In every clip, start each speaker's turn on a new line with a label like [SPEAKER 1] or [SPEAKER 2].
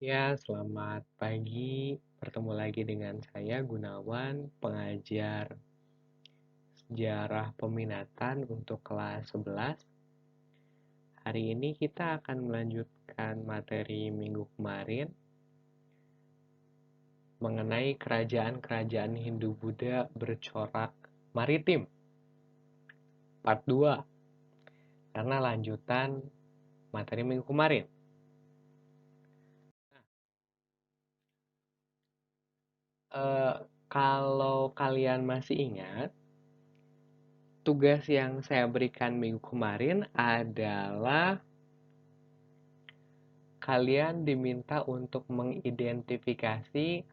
[SPEAKER 1] Ya, selamat pagi. Bertemu lagi dengan saya Gunawan, pengajar sejarah peminatan untuk kelas 11. Hari ini kita akan melanjutkan materi minggu kemarin mengenai kerajaan-kerajaan Hindu-Buddha bercorak maritim, part 2, karena lanjutan materi minggu kemarin. Kalau kalian masih ingat, tugas yang saya berikan minggu kemarin adalah kalian diminta untuk mengidentifikasi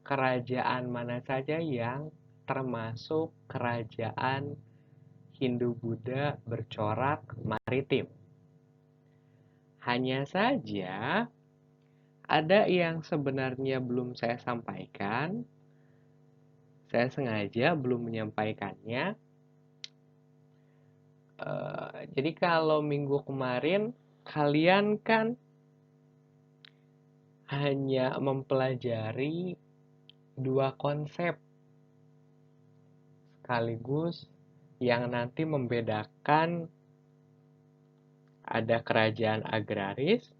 [SPEAKER 1] kerajaan mana saja yang termasuk kerajaan Hindu-Buddha bercorak maritim. Hanya saja ada yang sebenarnya belum saya sampaikan. Saya sengaja belum menyampaikannya. Jadi kalau minggu kemarin kalian kan hanya mempelajari dua konsep sekaligus yang nanti membedakan ada kerajaan agraris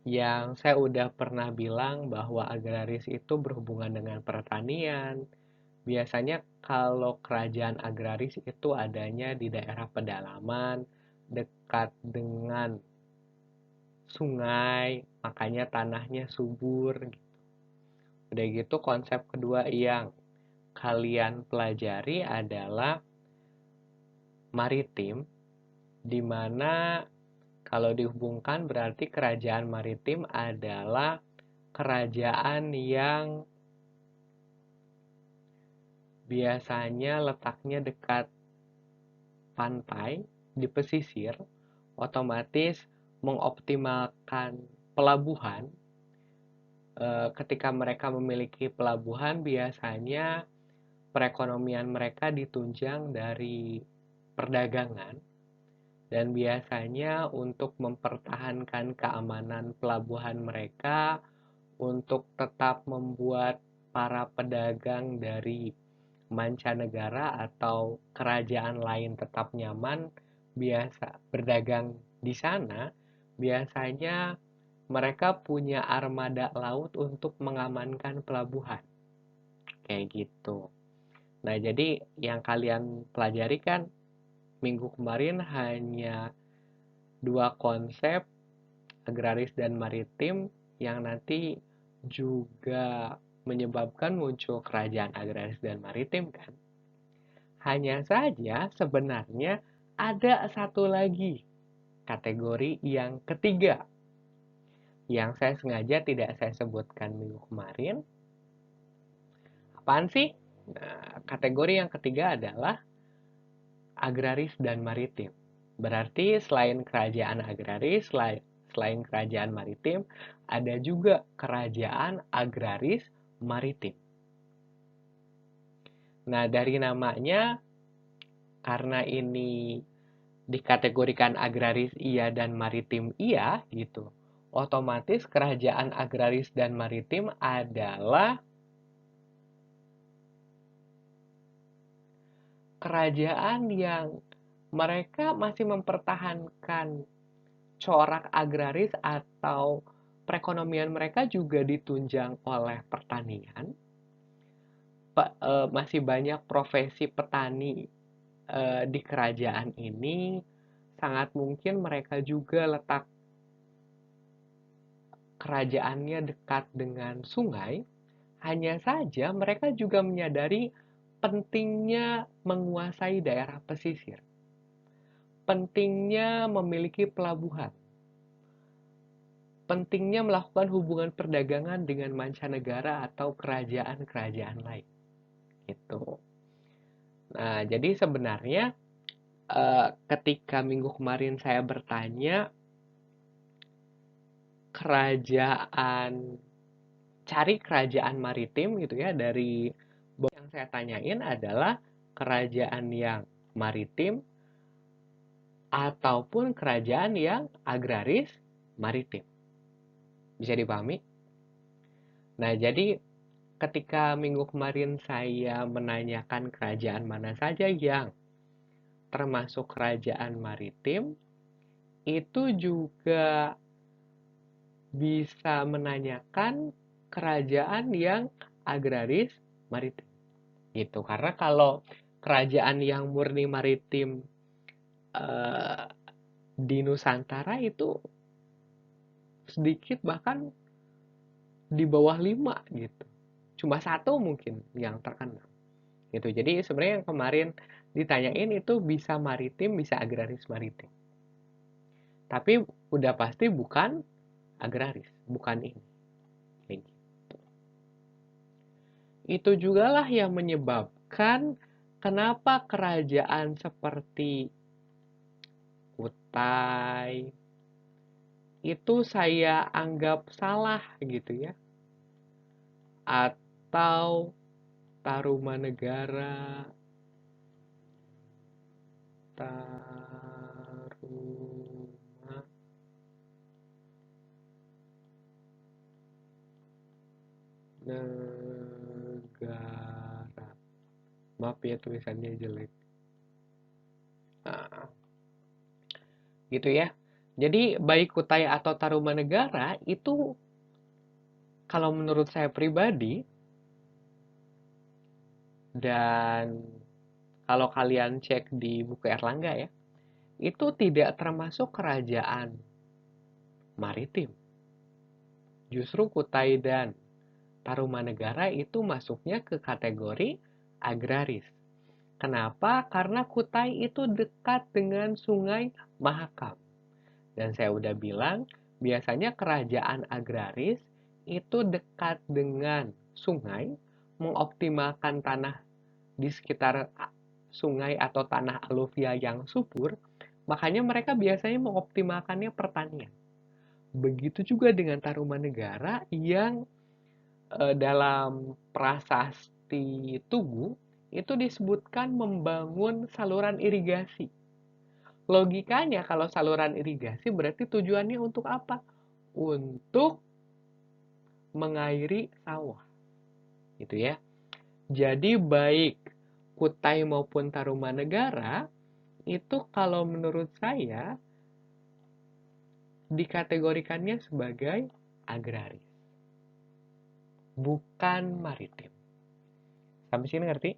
[SPEAKER 1] yang saya udah pernah bilang bahwa agraris itu berhubungan dengan pertanian. Biasanya kalau kerajaan agraris itu adanya di daerah pedalaman, dekat dengan sungai, makanya tanahnya subur. Udah gitu konsep kedua yang kalian pelajari adalah maritim, di mana kalau dihubungkan berarti kerajaan maritim adalah kerajaan yang biasanya letaknya dekat pantai di pesisir, otomatis mengoptimalkan pelabuhan. Ketika mereka memiliki pelabuhan, biasanya perekonomian mereka ditunjang dari perdagangan. Dan biasanya untuk mempertahankan keamanan pelabuhan mereka, untuk tetap membuat para pedagang dari mancanegara atau kerajaan lain tetap nyaman, biasa berdagang di sana, biasanya mereka punya armada laut untuk mengamankan pelabuhan. Kayak gitu. Nah, jadi yang kalian pelajari kan minggu kemarin hanya dua konsep agraris dan maritim yang nanti juga menyebabkan muncul kerajaan agraris dan maritim kan. Hanya saja sebenarnya ada satu lagi kategori yang ketiga yang saya sengaja tidak saya sebutkan minggu kemarin. Apaan sih? Nah, kategori yang ketiga adalah agraris dan maritim. Berarti selain kerajaan agraris, selain kerajaan maritim, ada juga kerajaan agraris maritim. Nah, dari namanya, karena ini dikategorikan agraris iya dan maritim iya, gitu. Otomatis kerajaan agraris dan maritim adalah kerajaan yang mereka masih mempertahankan corak agraris atau perekonomian mereka juga ditunjang oleh pertanian. Masih banyak profesi petani di kerajaan ini, sangat mungkin mereka juga letak kerajaannya dekat dengan sungai. Hanya saja mereka juga menyadari pentingnya menguasai daerah pesisir, pentingnya memiliki pelabuhan, pentingnya melakukan hubungan perdagangan dengan mancanegara atau kerajaan-kerajaan lain. Gitu. Nah, jadi sebenarnya ketika minggu kemarin saya bertanya kerajaan, cari kerajaan maritim gitu ya, dari yang saya tanyain adalah kerajaan yang maritim ataupun kerajaan yang agraris maritim. Bisa dipahami? Nah, jadi ketika minggu kemarin saya menanyakan kerajaan mana saja yang termasuk kerajaan maritim, itu juga bisa menanyakan kerajaan yang agraris maritim. Gitu. Karena kalau kerajaan yang murni maritim di Nusantara itu sedikit, bahkan di bawah 5 gitu. Cuma satu mungkin yang terkenal. Gitu. Jadi sebenarnya yang kemarin ditanyain itu bisa maritim, bisa agraris maritim. Tapi udah pasti bukan agraris, bukan ini. Kayak gitu. Itu jugalah yang menyebabkan kenapa kerajaan seperti Kutai itu saya anggap salah gitu ya. Atau Tarumanegara, Tarumanegara. Maaf ya tulisannya jelek. Nah, gitu ya. Jadi baik Kutai atau Tarumanegara itu kalau menurut saya pribadi, dan kalau kalian cek di buku Erlangga ya, itu tidak termasuk kerajaan maritim. Justru Kutai dan Tarumanegara itu masuknya ke kategori agraris. Kenapa? Karena Kutai itu dekat dengan Sungai Mahakam. Dan saya udah bilang, biasanya kerajaan agraris itu dekat dengan sungai, mengoptimalkan tanah di sekitar sungai atau tanah aluvia yang subur, makanya mereka biasanya mengoptimalkannya pertanian. Begitu juga dengan Tarumanegara yang dalam prasasti Tugu itu disebutkan membangun saluran irigasi. Logikanya kalau saluran irigasi berarti tujuannya untuk apa? Untuk mengairi sawah. Gitu ya. Jadi baik Kutai maupun Tarumanegara itu kalau menurut saya dikategorikannya sebagai agraris, bukan maritim. Sampai sini ngerti?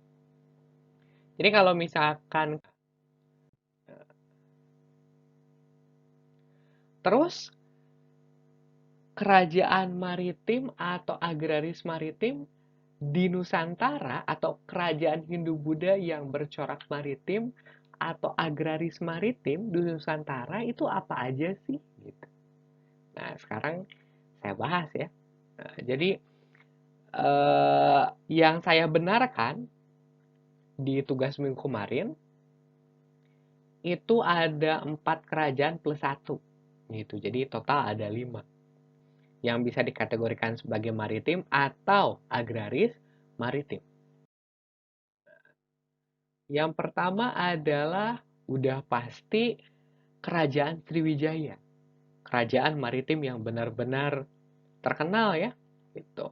[SPEAKER 1] Jadi kalau misalkan terus kerajaan maritim atau agraris maritim di Nusantara atau kerajaan Hindu-Buddha yang bercorak maritim atau agraris maritim di Nusantara itu apa aja sih? Gitu. Nah, sekarang saya bahas ya. Nah, jadi yang saya benarkan di tugas minggu kemarin itu ada 4 kerajaan plus 1 gitu. Jadi total ada 5 yang bisa dikategorikan sebagai maritim atau agraris maritim. Yang pertama adalah udah pasti kerajaan Sriwijaya. Kerajaan maritim yang benar-benar terkenal ya. Gitu.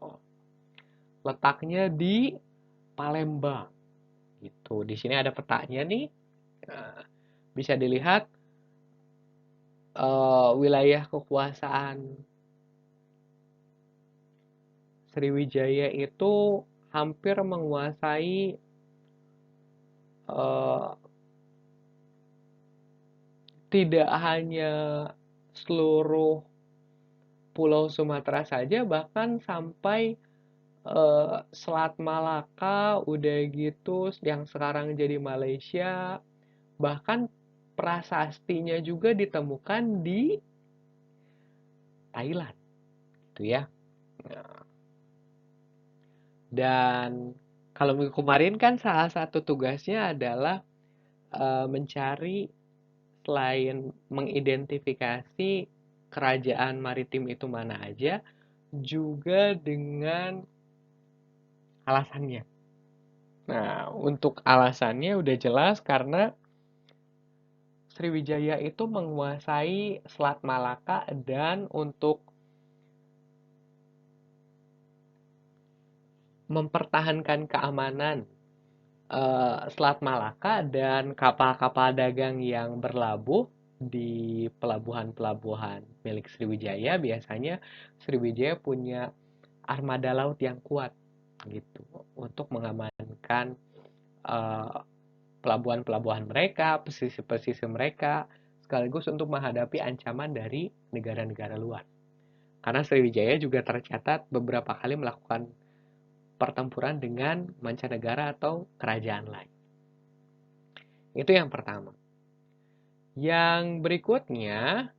[SPEAKER 1] Letaknya di Palembang. Gitu. Di sini ada petanya nih. Nah, bisa dilihat wilayah kekuasaan Sriwijaya itu hampir menguasai tidak hanya seluruh Pulau Sumatera saja, bahkan sampai Selat Malaka, udah gitu yang sekarang jadi Malaysia, bahkan prasastinya juga ditemukan di Thailand, gitu ya. Dan kalau minggu kemarin kan salah satu tugasnya adalah mencari, selain mengidentifikasi kerajaan maritim itu mana aja, juga dengan alasannya. Nah, untuk alasannya udah jelas karena Sriwijaya itu menguasai Selat Malaka dan untuk mempertahankan keamanan Selat Malaka dan kapal-kapal dagang yang berlabuh di pelabuhan-pelabuhan milik Sriwijaya. Biasanya Sriwijaya punya armada laut yang kuat gitu untuk mengamankan eh, pelabuhan-pelabuhan mereka, pesisir-pesisir mereka, sekaligus untuk menghadapi ancaman dari negara-negara luar. Karena Sriwijaya juga tercatat beberapa kali melakukan pertempuran dengan mancanegara atau kerajaan lain. Itu yang pertama. Yang berikutnya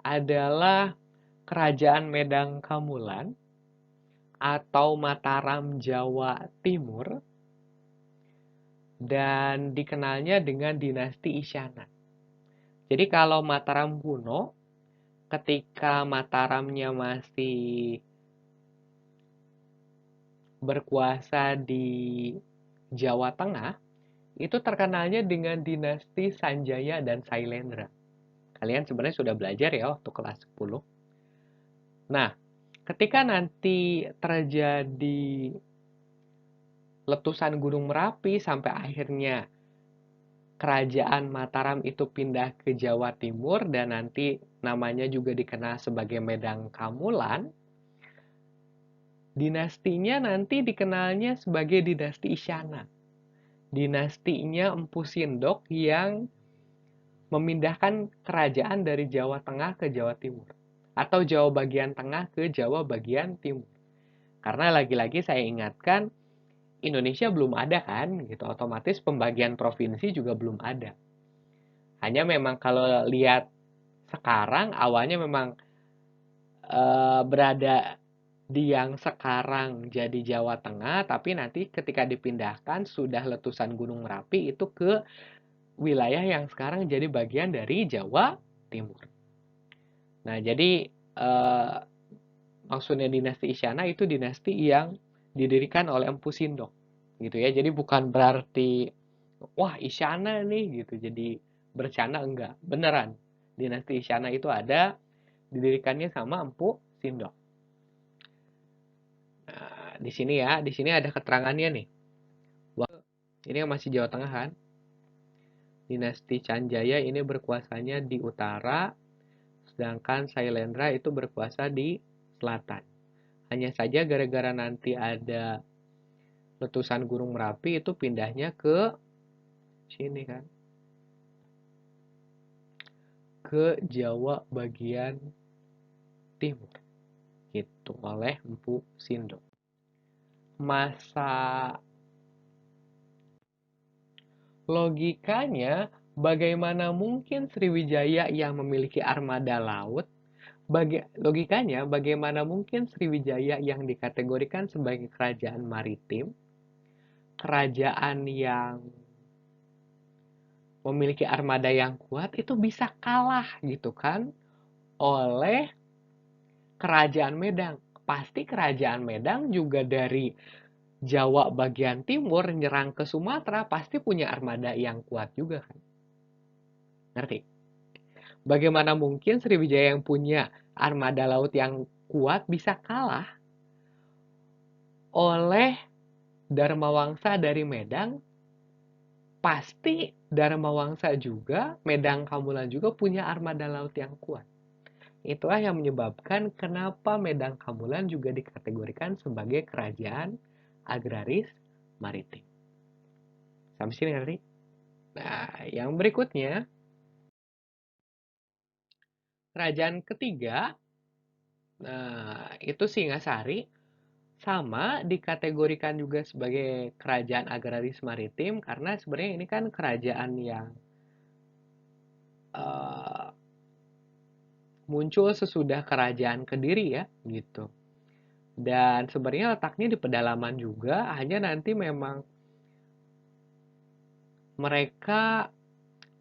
[SPEAKER 1] adalah Kerajaan Medang Kamulan atau Mataram Jawa Timur dan dikenalnya dengan dinasti Isyana. Jadi kalau Mataram kuno, ketika Mataramnya masih berkuasa di Jawa Tengah, itu terkenalnya dengan dinasti Sanjaya dan Sailendra. Kalian sebenarnya sudah belajar ya waktu kelas 10. Nah, ketika nanti terjadi letusan Gunung Merapi sampai akhirnya kerajaan Mataram itu pindah ke Jawa Timur dan nanti namanya juga dikenal sebagai Medang Kamulan, dinastinya nanti dikenalnya sebagai dinasti Isyana. Dinastinya Empu Sindok yang memindahkan kerajaan dari Jawa Tengah ke Jawa Timur atau Jawa bagian tengah ke Jawa bagian timur. Karena lagi-lagi saya ingatkan Indonesia belum ada kan gitu, otomatis pembagian provinsi juga belum ada. Hanya memang kalau lihat sekarang awalnya memang berada di yang sekarang jadi Jawa Tengah, tapi nanti ketika dipindahkan sudah letusan Gunung Merapi itu ke wilayah yang sekarang jadi bagian dari Jawa Timur. Nah, jadi maksudnya dinasti Isyana itu dinasti yang didirikan oleh Empu Sindok, gitu ya. Jadi bukan berarti wah Isyana nih gitu. Jadi bercanda enggak, beneran. Dinasti Isyana itu ada, didirikannya sama Empu Sindok. Nah, di sini ya, di sini ada keterangannya nih. Wah, ini yang masih Jawa Tengah kan? Dinasti Sanjaya ini berkuasanya di utara, sedangkan Sailendra itu berkuasa di selatan. Hanya saja gara-gara nanti ada letusan Gunung Merapi itu pindahnya ke sini kan, ke Jawa bagian timur gitu oleh Empu Sindok. Masa logikanya bagaimana mungkin Sriwijaya yang memiliki armada laut logikanya bagaimana mungkin Sriwijaya yang dikategorikan sebagai kerajaan maritim, kerajaan yang memiliki armada yang kuat itu bisa kalah gitu kan oleh kerajaan Medang. Pasti kerajaan Medang juga dari Jawa bagian timur nyerang ke Sumatera pasti punya armada yang kuat juga kan. Ngerti? Bagaimana mungkin Sriwijaya yang punya armada laut yang kuat bisa kalah oleh Dharma Wangsa dari Medang? Pasti Dharma Wangsa juga, Medang Kamulan juga punya armada laut yang kuat. Itulah yang menyebabkan kenapa Medang Kamulan juga dikategorikan sebagai kerajaan agraris maritim. Sampai sini ngerti? Nah, yang berikutnya, kerajaan ketiga, nah, itu Singasari, sama dikategorikan juga sebagai kerajaan agraris maritim, karena sebenarnya ini kan kerajaan yang muncul sesudah kerajaan Kediri ya, gitu. Dan sebenarnya letaknya di pedalaman juga, hanya nanti memang mereka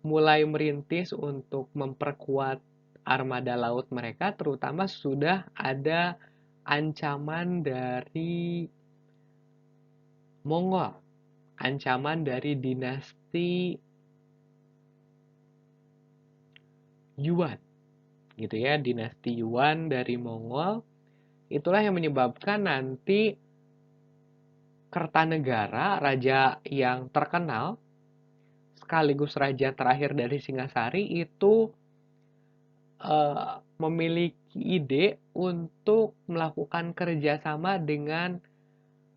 [SPEAKER 1] mulai merintis untuk memperkuat armada laut mereka, terutama sudah ada ancaman dari Mongol, ancaman dari dinasti Yuan, gitu ya, dinasti Yuan dari Mongol itulah yang menyebabkan nanti Kertanegara, raja yang terkenal, sekaligus raja terakhir dari Singasari itu memiliki ide untuk melakukan kerjasama dengan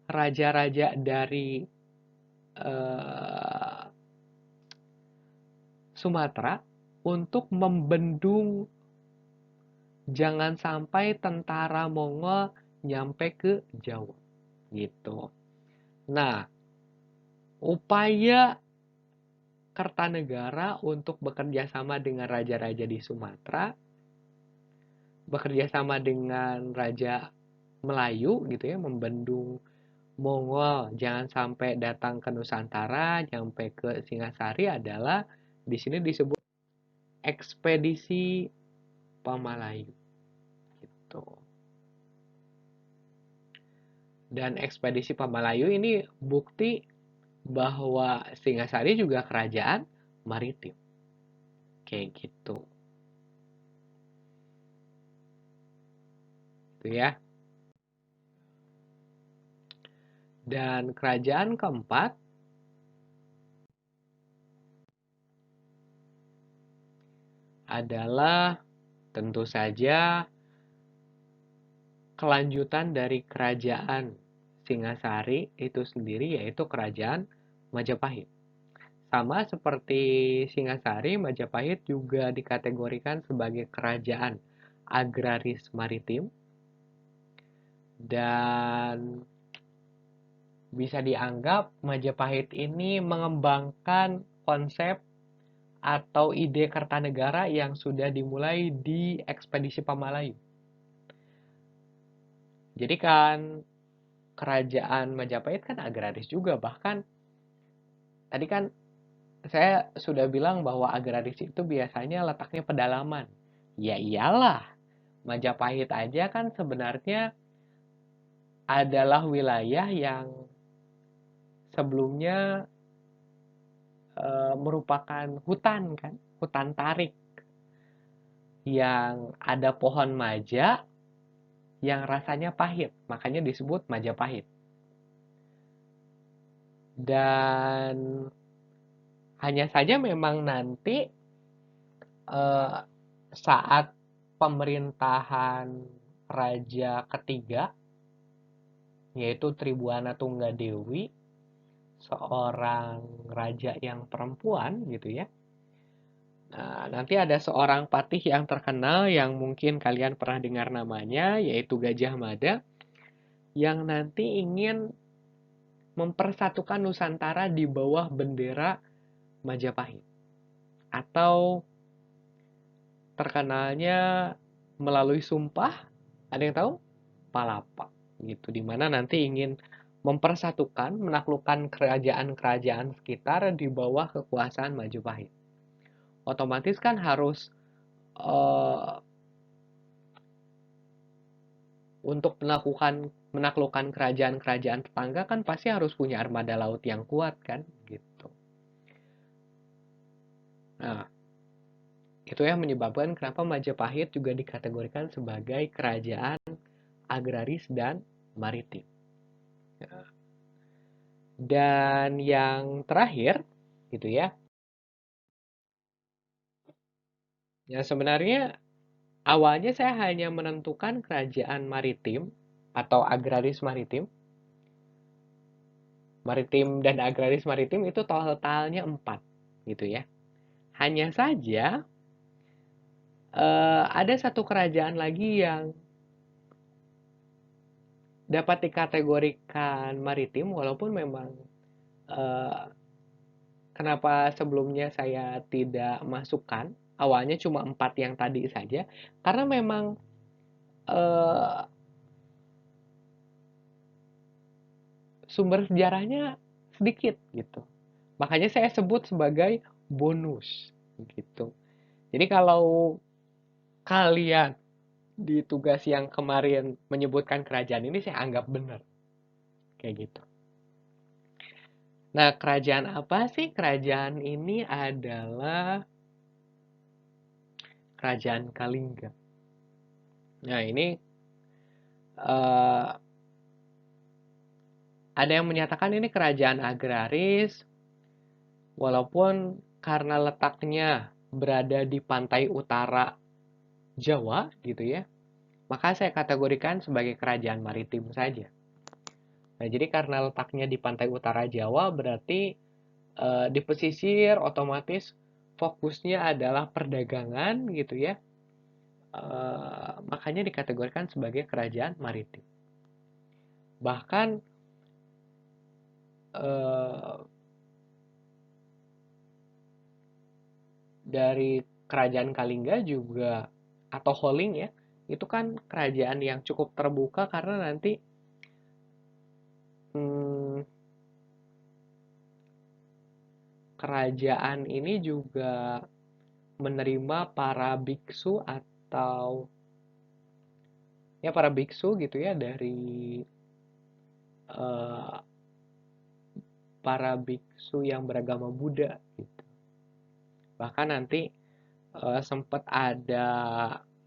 [SPEAKER 1] raja-raja dari Sumatera untuk membendung jangan sampai tentara Mongol nyampe ke Jawa gitu. Nah, upaya Kertanegara untuk bekerja sama dengan raja-raja di Sumatera, bekerja sama dengan raja Melayu gitu ya, membendung Mongol jangan sampai datang ke Nusantara, sampai ke Singasari adalah di sini disebut ekspedisi Pamalayu gitu. Dan ekspedisi Pamalayu ini bukti bahwa Singasari juga kerajaan maritim. Kayak gitu. Itu ya. Dan kerajaan keempat adalah tentu saja kelanjutan dari kerajaan Singasari itu sendiri, yaitu kerajaan Majapahit. Sama seperti Singasari, Majapahit juga dikategorikan sebagai kerajaan agraris maritim dan bisa dianggap Majapahit ini mengembangkan konsep atau ide Kertanegara yang sudah dimulai di ekspedisi Pamalayu. Jadi kan kerajaan Majapahit kan agraris juga, bahkan tadi kan saya sudah bilang bahwa agraris itu biasanya letaknya pedalaman. Ya iyalah, Majapahit aja kan sebenarnya adalah wilayah yang sebelumnya merupakan hutan kan, hutan tarik yang ada pohon maja yang rasanya pahit, makanya disebut Majapahit. Dan hanya saja memang nanti saat pemerintahan raja ketiga, yaitu Tribuana Tunggadewi, seorang raja yang perempuan gitu ya. Nah, nanti ada seorang patih yang terkenal yang mungkin kalian pernah dengar namanya, yaitu Gajah Mada, yang nanti ingin mempersatukan Nusantara di bawah bendera Majapahit. Atau terkenalnya melalui sumpah, ada yang tahu? Palapa gitu, dimana nanti ingin mempersatukan, menaklukkan kerajaan-kerajaan sekitar di bawah kekuasaan Majapahit. Otomatis kan harus untuk menaklukkan kerajaan-kerajaan tetangga kan pasti harus punya armada laut yang kuat kan gitu. Nah, itu yang menyebabkan kenapa Majapahit juga dikategorikan sebagai kerajaan agraris dan maritim. Dan yang terakhir gitu ya. Ya sebenarnya awalnya saya hanya menentukan kerajaan maritim atau agraris maritim. Maritim dan agraris maritim itu totalnya 4 gitu ya. Hanya saja ada satu kerajaan lagi yang dapat dikategorikan maritim walaupun memang kenapa sebelumnya saya tidak masukkan, awalnya cuma 4 yang tadi saja, karena memang sumber sejarahnya sedikit gitu. Makanya saya sebut sebagai bonus gitu. Jadi kalau kalian di tugas yang kemarin menyebutkan kerajaan ini saya anggap benar. Kayak gitu. Nah, kerajaan apa sih? Kerajaan ini adalah kerajaan Kalingga. Nah, ini eh, ada yang menyatakan ini kerajaan agraris, walaupun karena letaknya berada di pantai utara Jawa, gitu ya, maka saya kategorikan sebagai kerajaan maritim saja. Nah, jadi karena letaknya di pantai utara Jawa, berarti di pesisir otomatis fokusnya adalah perdagangan, gitu ya. Makanya dikategorikan sebagai kerajaan maritim. Bahkan eh, dari kerajaan Kalingga juga atau Holling ya, itu kan kerajaan yang cukup terbuka karena nanti hmm, kerajaan ini juga menerima para biksu atau ya para biksu gitu ya dari eh, para biksu yang beragama Buddha gitu. Bahkan nanti sempat ada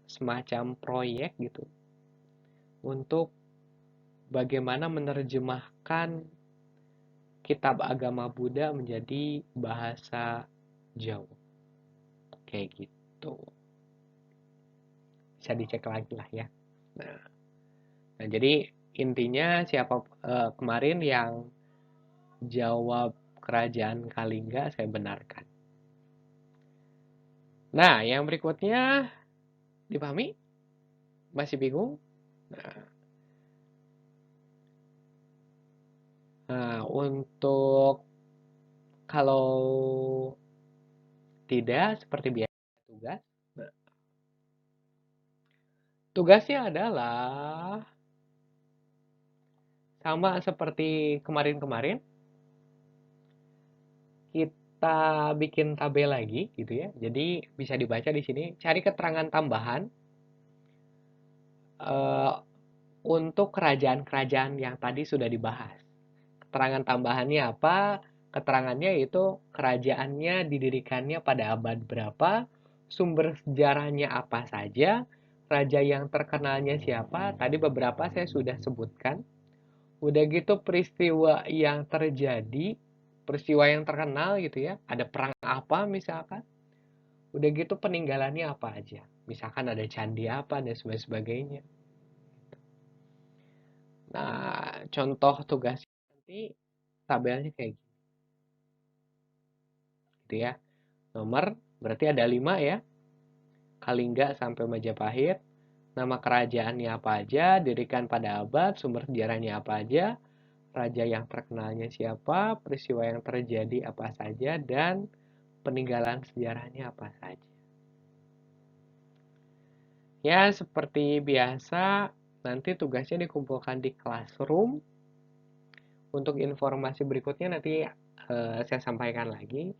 [SPEAKER 1] semacam proyek gitu untuk bagaimana menerjemahkan kitab agama Buddha menjadi bahasa Jawa. Kayak gitu. Bisa dicek lagi lah ya. Nah, jadi intinya siapa kemarin yang jawab kerajaan Kalingga saya benarkan. Nah, yang berikutnya dipahami? Masih bingung? Nah, untuk kalau tidak seperti biasa tugas. Nah, tugasnya adalah sama seperti kemarin-kemarin, kita bikin tabel lagi gitu ya. Jadi bisa dibaca di sini, cari keterangan tambahan eh, untuk kerajaan-kerajaan yang tadi sudah dibahas. Keterangan tambahannya apa? Keterangannya itu kerajaannya didirikannya pada abad berapa, sumber sejarahnya apa saja, raja yang terkenalnya siapa. Tadi beberapa saya sudah sebutkan. Udah gitu peristiwa yang terjadi, peristiwa yang terkenal gitu ya. Ada perang apa misalkan. Udah gitu peninggalannya apa aja. Misalkan ada candi apa dan sebagainya. Nah, contoh tugas nanti tabelnya kayak gitu ya. Nomor berarti ada 5 ya. Kalingga sampai Majapahit. Nama kerajaannya apa aja, dirikan pada abad, sumber sejarahnya apa aja, raja yang terkenalnya siapa, peristiwa yang terjadi apa saja, dan peninggalan sejarahnya apa saja. Ya, seperti biasa, nanti tugasnya dikumpulkan di classroom. Untuk informasi berikutnya nanti saya sampaikan lagi.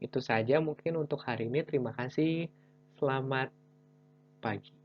[SPEAKER 1] Itu saja mungkin untuk hari ini. Terima kasih. Selamat pagi.